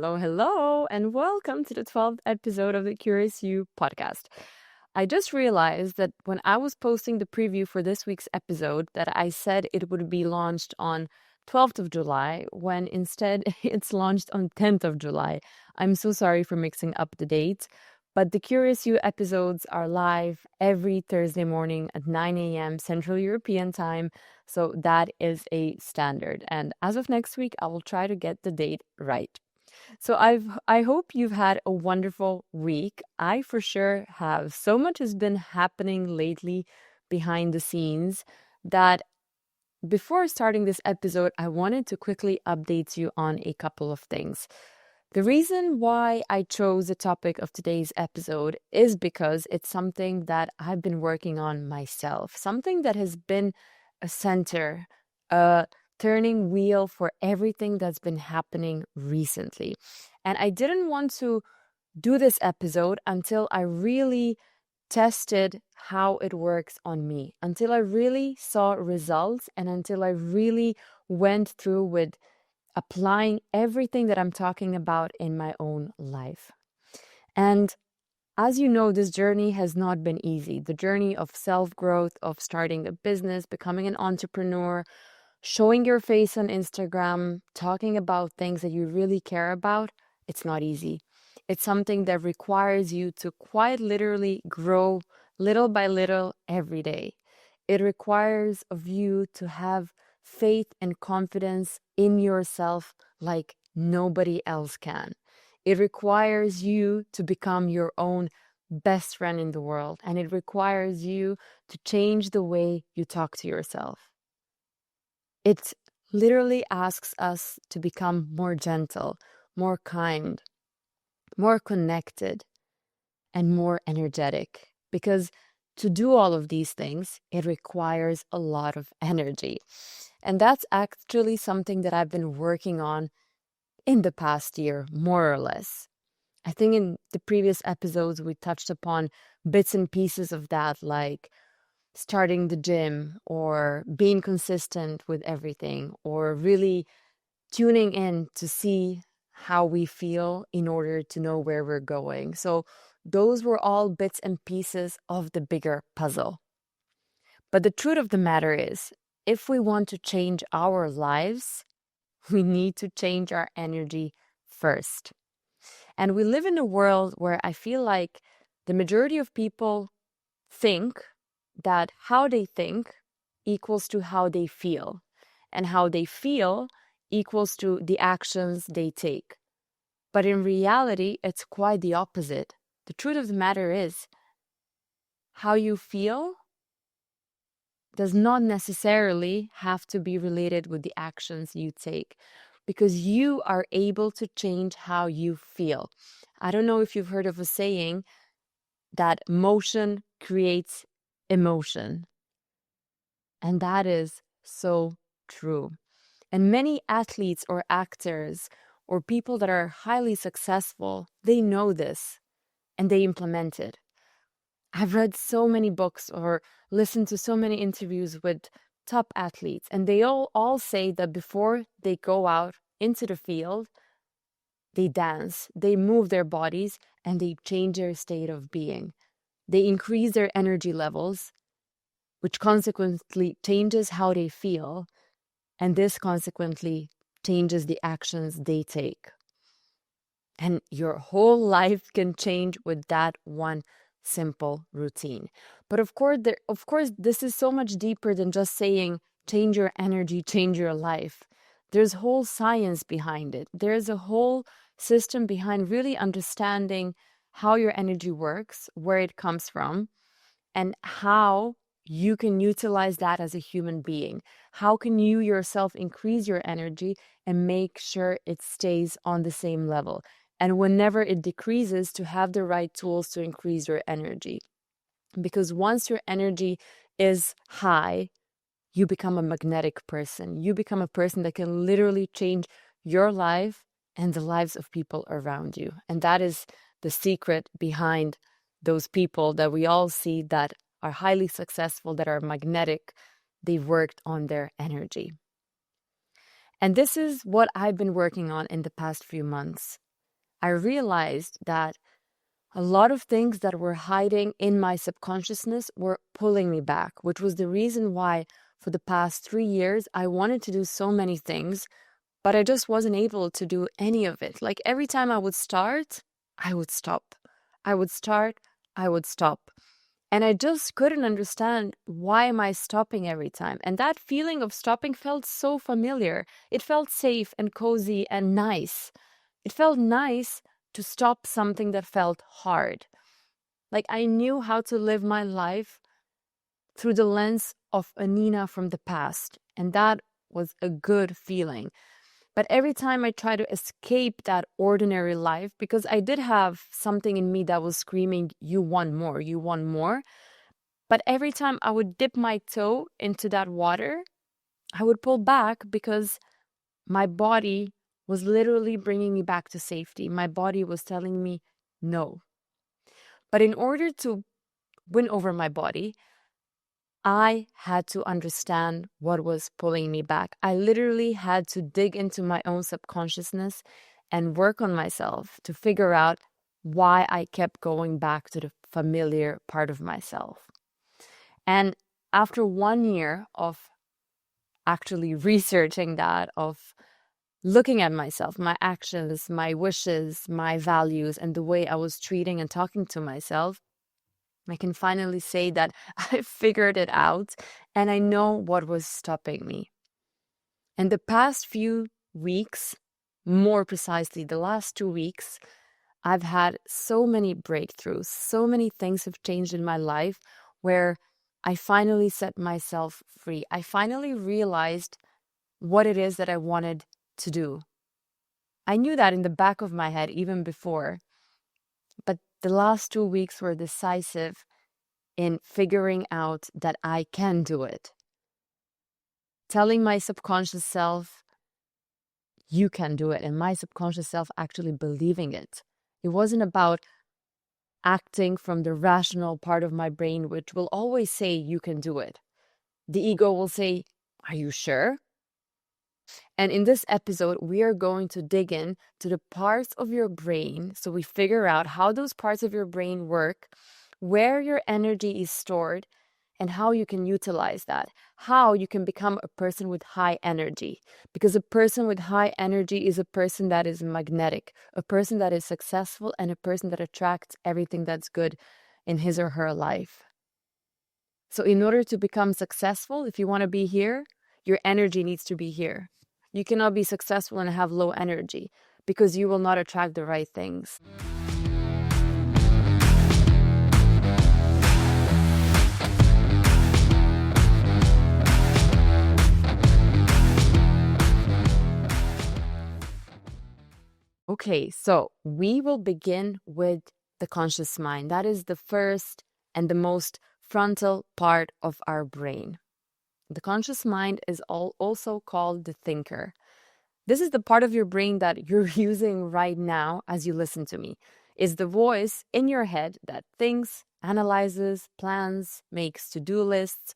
Hello, hello, and welcome to the 12th episode of the Curious You podcast. I just realized that when I was posting the preview for this week's episode that I said it would be launched on 12th of July when instead it's launched on 10th of July. I'm so sorry for mixing up the dates, but the Curious You episodes are live every Thursday morning at 9 a.m. Central European time. So that is a standard. And as of next week, I will try to get the date right. So I hope you've had a wonderful week. I for sure have. So much has been happening lately behind the scenes that before starting this episode, I wanted to quickly update you on a couple of things. The reason why I chose the topic of today's episode is because it's something that I've been working on myself, something that has been a center, a turning wheel for everything that's been happening recently. And I didn't want to do this episode until I really tested how it works on me, until I really saw results, and until I really went through with applying everything that I'm talking about in my own life. And as you know, this journey has not been easy. The journey of self-growth, of starting a business, becoming an entrepreneur, showing your face on Instagram, talking about things that you really care about, it's not easy. It's something that requires you to quite literally grow little by little every day. It requires of you to have faith and confidence in yourself like nobody else can. It requires you to become your own best friend in the world, and it requires you to change the way you talk to yourself. It literally asks us to become more gentle, more kind, more connected, and more energetic. Because to do all of these things, it requires a lot of energy. And that's actually something that I've been working on in the past year, more or less. I think in the previous episodes, we touched upon bits and pieces of that, like starting the gym or being consistent with everything or really tuning in to see how we feel in order to know where we're going. So those were all bits and pieces of the bigger puzzle. But the truth of the matter is, if we want to change our lives, we need to change our energy first. And we live in a world where I feel like the majority of people think that how they think equals to how they feel, and how they feel equals to the actions they take. But in reality, it's quite the opposite. The truth of the matter is, how you feel does not necessarily have to be related with the actions you take, because you are able to change how you feel. I don't know if you've heard of a saying that motion creates emotion. And that is so true. And many athletes or actors or people that are highly successful, they know this and they implement it. I've read so many books or listened to so many interviews with top athletes, and they all say that before they go out into the field, they dance, they move their bodies, and they change their state of being. They increase their energy levels, which consequently changes how they feel, and this consequently changes the actions they take. And your whole life can change with that one simple routine. But of course, this is so much deeper than just saying change your energy, change your life. There's whole science behind it. There's a whole system behind really understanding how your energy works, where it comes from, and how you can utilize that as a human being. How can you yourself increase your energy and make sure it stays on the same level? And whenever it decreases, to have the right tools to increase your energy. Because once your energy is high, you become a magnetic person. You become a person that can literally change your life and the lives of people around you. And that is the secret behind those people that we all see that are highly successful, that are magnetic. They've worked on their energy. And this is what I've been working on in the past few months. I realized that a lot of things that were hiding in my subconsciousness were pulling me back, which was the reason why for the past 3 years I wanted to do so many things, but I just wasn't able to do any of it. Like every time I would start, I would stop. I would start, I would stop. And I just couldn't understand why am I stopping every time. And that feeling of stopping felt so familiar. It felt safe and cozy and nice. It felt nice to stop something that felt hard. Like I knew how to live my life through the lens of a Nina from the past. And that was a good feeling. But every time I try to escape that ordinary life, because I did have something in me that was screaming, you want more, you want more. But every time I would dip my toe into that water, I would pull back because my body was literally bringing me back to safety. My body was telling me no. But in order to win over my body, I had to understand what was pulling me back. I literally had to dig into my own subconsciousness and work on myself to figure out why I kept going back to the familiar part of myself. And after 1 year of actually researching that, of looking at myself, my actions, my wishes, my values, and the way I was treating and talking to myself, I can finally say that I figured it out and I know what was stopping me. And the past few weeks, more precisely the last 2 weeks, I've had so many breakthroughs, so many things have changed in my life where I finally set myself free. I finally realized what it is that I wanted to do. I knew that in the back of my head even before, but the last 2 weeks were decisive in figuring out that I can do it. Telling my subconscious self, you can do it, and my subconscious self actually believing it. It wasn't about acting from the rational part of my brain, which will always say you can do it. The ego will say, are you sure? And in this episode, we are going to dig in to the parts of your brain so we figure out how those parts of your brain work, where your energy is stored, and how you can utilize that, how you can become a person with high energy. Because a person with high energy is a person that is magnetic, a person that is successful, and a person that attracts everything that's good in his or her life. So in order to become successful, if you want to be here, your energy needs to be here. You cannot be successful and have low energy because you will not attract the right things. Okay, so we will begin with the conscious mind. That is the first and the most frontal part of our brain. The conscious mind is also called the thinker. This is the part of your brain that you're using right now as you listen to me. It's the voice in your head that thinks, analyzes, plans, makes to-do lists.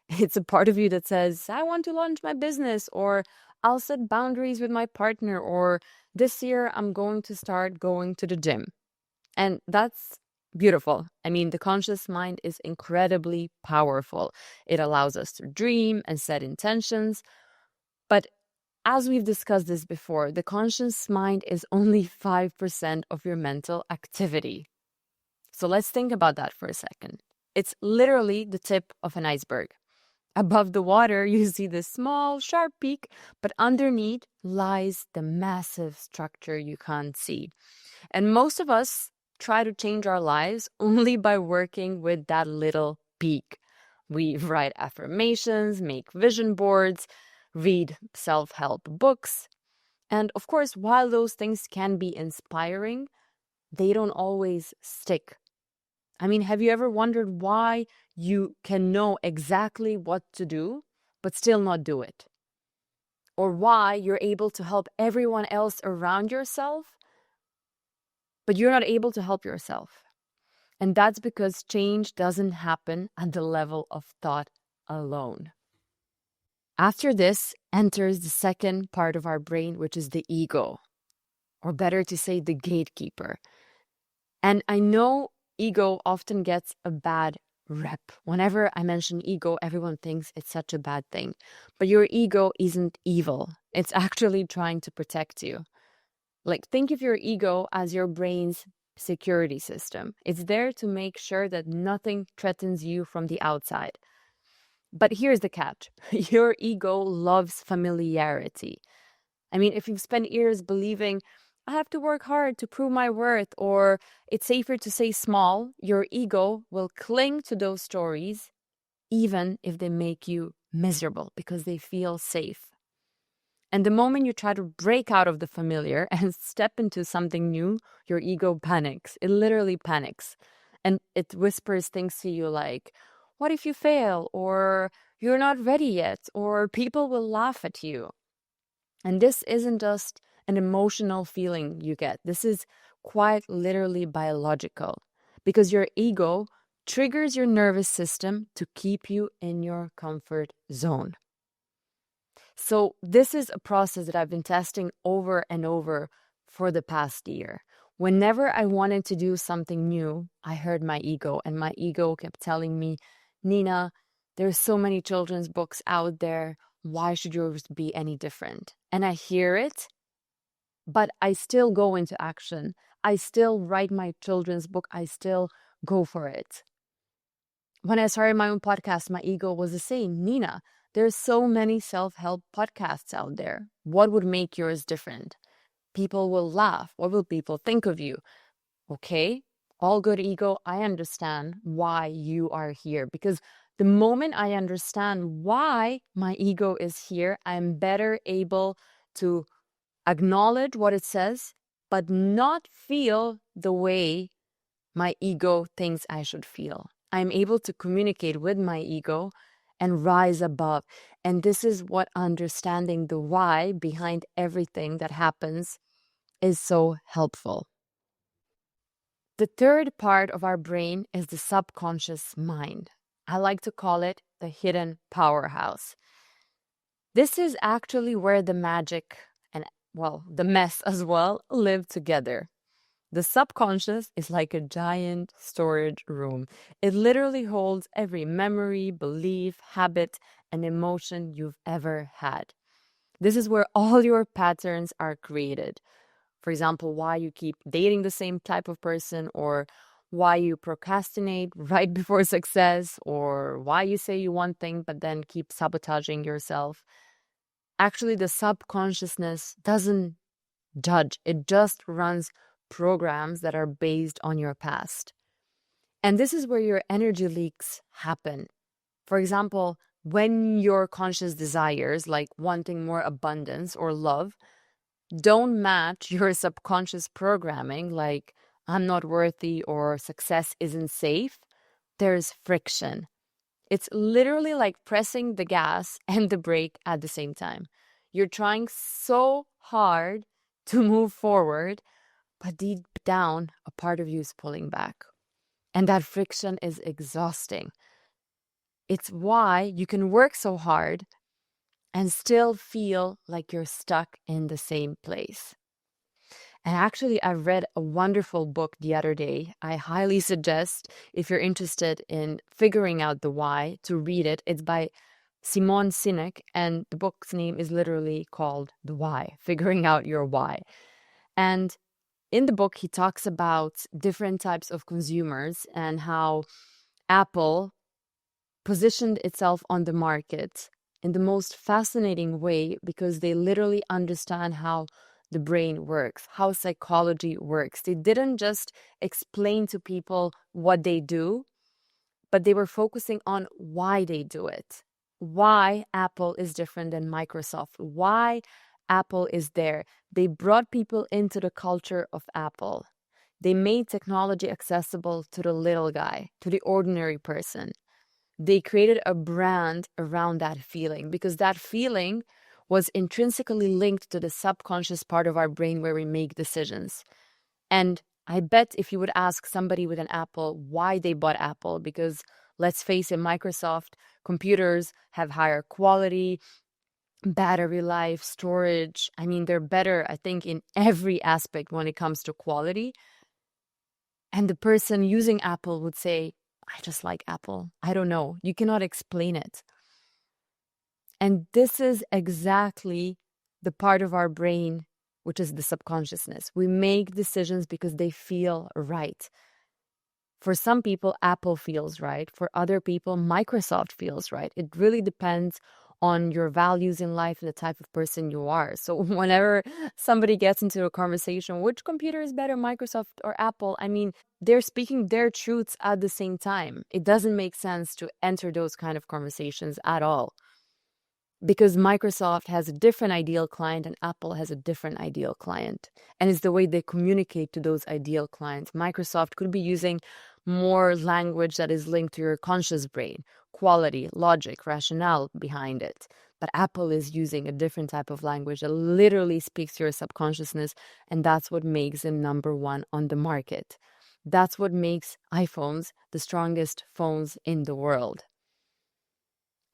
It's a part of you that says, I want to launch my business, or I'll set boundaries with my partner, or this year I'm going to start going to the gym. And that's beautiful. I mean, the conscious mind is incredibly powerful. It allows us to dream and set intentions. But as we've discussed this before, the conscious mind is only 5% of your mental activity. So let's think about that for a second. It's literally the tip of an iceberg. Above the water, you see this small, sharp peak, but underneath lies the massive structure you can't see. And most of us try to change our lives only by working with that little peak. We write affirmations, make vision boards, read self-help books. And of course, while those things can be inspiring, they don't always stick. I mean, have you ever wondered why you can know exactly what to do, but still not do it? Or why you're able to help everyone else around yourself, but you're not able to help yourself? And that's because change doesn't happen at the level of thought alone. After this enters the second part of our brain, which is the ego, or better to say the gatekeeper. And I know ego often gets a bad rep. Whenever I mention ego, everyone thinks it's such a bad thing. But your ego isn't evil. It's actually trying to protect you. Like, think of your ego as your brain's security system. It's there to make sure that nothing threatens you from the outside. But here's the catch. Your ego loves familiarity. I mean, if you've spent years believing, I have to work hard to prove my worth, or it's safer to say small, your ego will cling to those stories, even if they make you miserable because they feel safe. And the moment you try to break out of the familiar and step into something new, your ego panics. It literally panics. And it whispers things to you like, what if you fail? Or you're not ready yet? Or people will laugh at you. And this isn't just an emotional feeling you get. This is quite literally biological, because your ego triggers your nervous system to keep you in your comfort zone. So this is a process that I've been testing over and over for the past year. Whenever I wanted to do something new, I heard my ego, and my ego kept telling me, Nina, there's so many children's books out there. Why should yours be any different? And I hear it, but I still go into action. I still write my children's book. I still go for it. When I started my own podcast, my ego was the same. Nina, there's so many self-help podcasts out there. What would make yours different? People will laugh. What will people think of you? Okay, all good ego. I understand why you are here, because the moment I understand why my ego is here, I'm better able to acknowledge what it says, but not feel the way my ego thinks I should feel. I'm able to communicate with my ego and rise above. And this is what understanding the why behind everything that happens is so helpful. The third part of our brain is the subconscious mind. I like to call it the hidden powerhouse. This is actually where the magic and, well, the mess as well live together. The subconscious is like a giant storage room. It literally holds every memory, belief, habit, and emotion you've ever had. This is where all your patterns are created. For example, why you keep dating the same type of person, or why you procrastinate right before success, or why you say you want thing but then keep sabotaging yourself. Actually, the subconsciousness doesn't judge. It just runs programs that are based on your past. And this is where your energy leaks happen. For example, when your conscious desires, like wanting more abundance or love, don't match your subconscious programming, like I'm not worthy or success isn't safe, there's friction. It's literally like pressing the gas and the brake at the same time. You're trying so hard to move forward, but deep down, a part of you is pulling back. And that friction is exhausting. It's why you can work so hard and still feel like you're stuck in the same place. And actually, I read a wonderful book the other day. I highly suggest, if you're interested in figuring out the why, to read it. It's by Simon Sinek, and the book's name is literally called The Why, Figuring Out Your Why. And in the book, he talks about different types of consumers and how Apple positioned itself on the market in the most fascinating way, because they literally understand how the brain works, how psychology works. They didn't just explain to people what they do, but they were focusing on why they do it. Why Apple is different than Microsoft. Why Apple is there. They brought people into the culture of Apple. They made technology accessible to the little guy, to the ordinary person. They created a brand around that feeling, because that feeling was intrinsically linked to the subconscious part of our brain where we make decisions. And I bet if you would ask somebody with an Apple why they bought Apple, because let's face it, Microsoft computers have higher quality, battery life, storage. I mean, they're better, I think, in every aspect when it comes to quality. And the person using Apple would say, I just like Apple. I don't know. You cannot explain it. And this is exactly the part of our brain, which is the subconsciousness. We make decisions because they feel right. For some people, Apple feels right. For other people, Microsoft feels right. It really depends on your values in life and the type of person you are. So whenever somebody gets into a conversation, which computer is better, Microsoft or Apple? I mean, they're speaking their truths at the same time. It doesn't make sense to enter those kind of conversations at all, because Microsoft has a different ideal client and Apple has a different ideal client. And it's the way they communicate to those ideal clients. Microsoft could be using more language that is linked to your conscious brain, quality, logic, rationale behind it. But Apple is using a different type of language that literally speaks to your subconsciousness, and that's what makes them number one on the market. That's what makes iPhones the strongest phones in the world.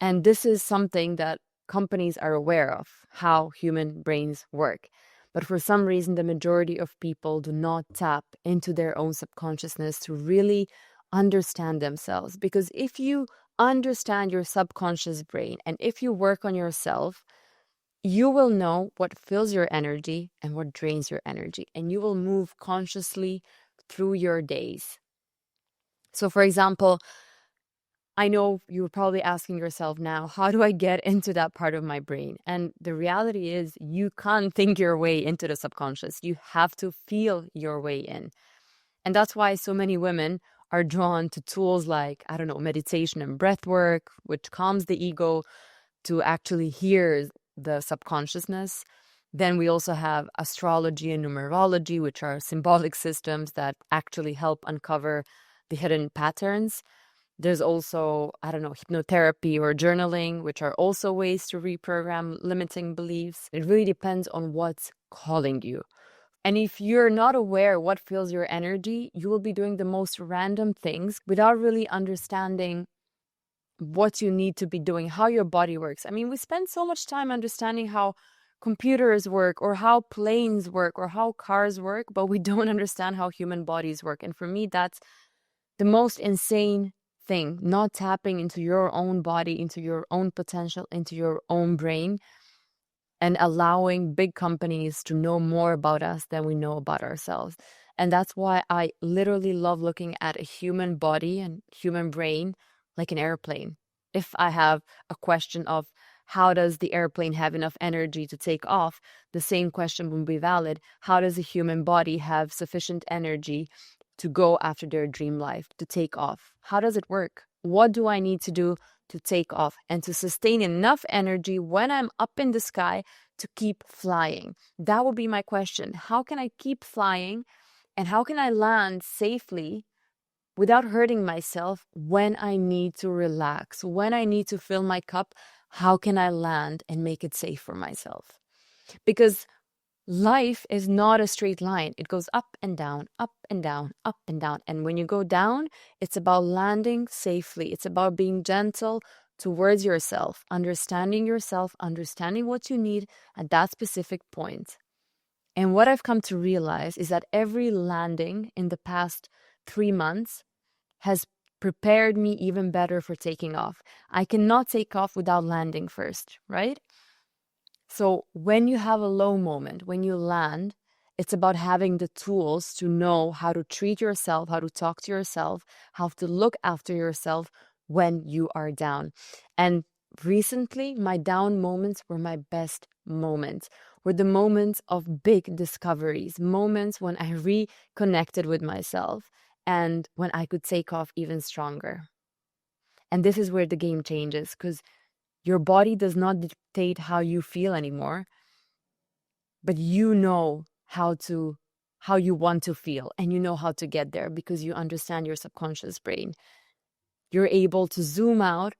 And this is something that companies are aware of, how human brains work. But for some reason, the majority of people do not tap into their own subconsciousness to really understand themselves. Because if you understand your subconscious brain and if you work on yourself, you will know what fills your energy and what drains your energy. And you will move consciously through your days. So, for example, I know you're probably asking yourself now, how do I get into that part of my brain? And the reality is, you can't think your way into the subconscious. You have to feel your way in. And that's why so many women are drawn to tools like, I don't know, meditation and breath work, which calms the ego to actually hear the subconsciousness. Then we also have astrology and numerology, which are symbolic systems that actually help uncover the hidden patterns. There's also, I don't know, hypnotherapy or journaling, which are also ways to reprogram limiting beliefs. It really depends on what's calling you. And if you're not aware what fills your energy, you will be doing the most random things without really understanding what you need to be doing, how your body works. I mean, we spend so much time understanding how computers work or how planes work or how cars work, but we don't understand how human bodies work. And for me, that's the most insane thing, not tapping into your own body, into your own potential, into your own brain, and allowing big companies to know more about us than we know about ourselves. And that's why I literally love looking at a human body and human brain like an airplane. If I have a question of how does the airplane have enough energy to take off, the same question would be valid. How does a human body have sufficient energy to go after their dream life, to take off? How does it work? What do I need to do to take off and to sustain enough energy when I'm up in the sky to keep flying? That would be my question. How can I keep flying and how can I land safely without hurting myself when I need to relax, when I need to fill my cup? How can I land and make it safe for myself? Because life is not a straight line. It goes up and down, up and down, up and down. And when you go down, it's about landing safely. It's about being gentle towards yourself, understanding what you need at that specific point. And what I've come to realize is that every landing in the past 3 months has prepared me even better for taking off. I cannot take off without landing first, right? So when you have a low moment, when you land, it's about having the tools to know how to treat yourself, how to talk to yourself, how to look after yourself when you are down. And recently, my down moments were my best moments, were the moments of big discoveries, moments when I reconnected with myself and when I could take off even stronger. And this is where the game changes, because your body does not dictate how you feel anymore, but you know how you want to feel, and you know how to get there because you understand your subconscious brain. You're able to zoom out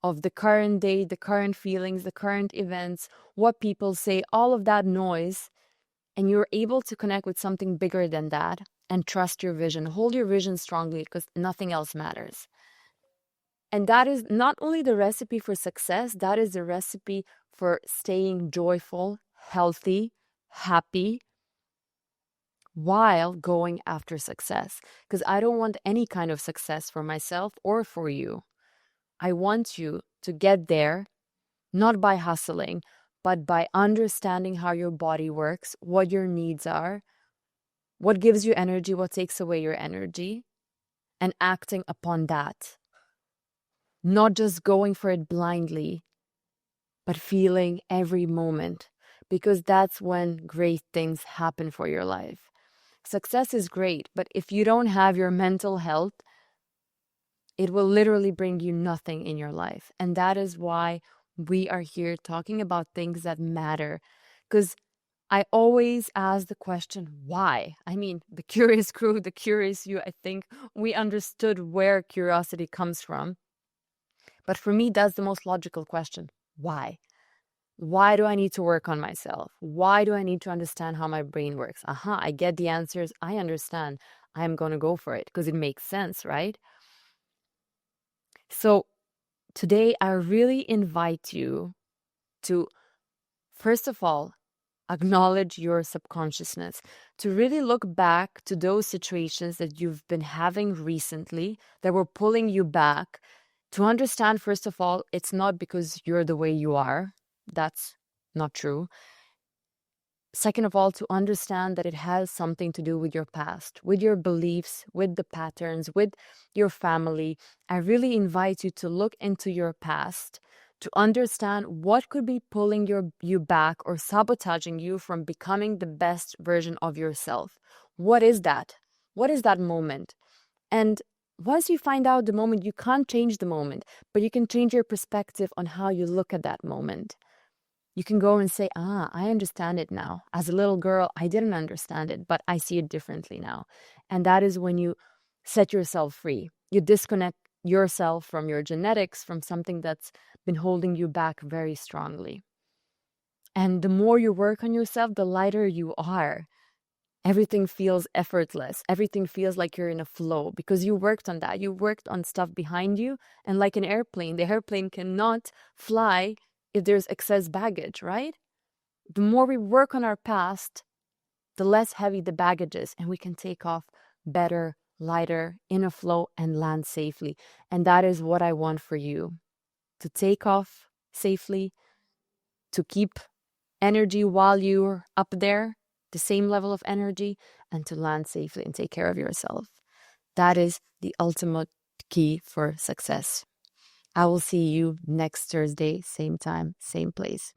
of the current day, the current feelings, the current events, what people say, all of that noise, and you're able to connect with something bigger than that and trust your vision. Hold your vision strongly because nothing else matters. And that is not only the recipe for success, that is the recipe for staying joyful, healthy, happy while going after success. Because I don't want any kind of success for myself or for you. I want you to get there, not by hustling, but by understanding how your body works, what your needs are, what gives you energy, what takes away your energy, and acting upon that. Not just going for it blindly, but feeling every moment, because that's when great things happen for your life. Success is great, but if you don't have your mental health, it will literally bring you nothing in your life. And that is why we are here talking about things that matter. Because I always ask the question, why? I mean, the curious crew, the curious you, I think we understood where curiosity comes from. But for me, that's the most logical question. Why? Why do I need to work on myself? Why do I need to understand how my brain works? I get the answers. I understand. I'm going to go for it because it makes sense, right? So today, I really invite you to, first of all, acknowledge your subconsciousness, to really look back to those situations that you've been having recently that were pulling you back, to understand, first of all, it's not because you're the way you are. That's not true. Second of all, to understand that it has something to do with your past, with your beliefs, with the patterns, with your family. I really invite you to look into your past, to understand what could be pulling you back or sabotaging you from becoming the best version of yourself. What is that? What is that moment? And once you find out the moment, you can't change the moment, but you can change your perspective on how you look at that moment. You can go and say, I understand it now. As a little girl, I didn't understand it, but I see it differently now. And that is when you set yourself free. You disconnect yourself from your genetics, from something that's been holding you back very strongly. And the more you work on yourself, the lighter you are. Everything feels effortless. Everything feels like you're in a flow because you worked on that. You worked on stuff behind you. And like an airplane, the airplane cannot fly if there's excess baggage, right? The more we work on our past, the less heavy the baggage is, and we can take off better, lighter, in a flow, and land safely. And that is what I want for you, to take off safely, to keep energy while you're up there, the same level of energy, and to land safely and take care of yourself. That is the ultimate key for success. I will see you next Thursday, same time, same place.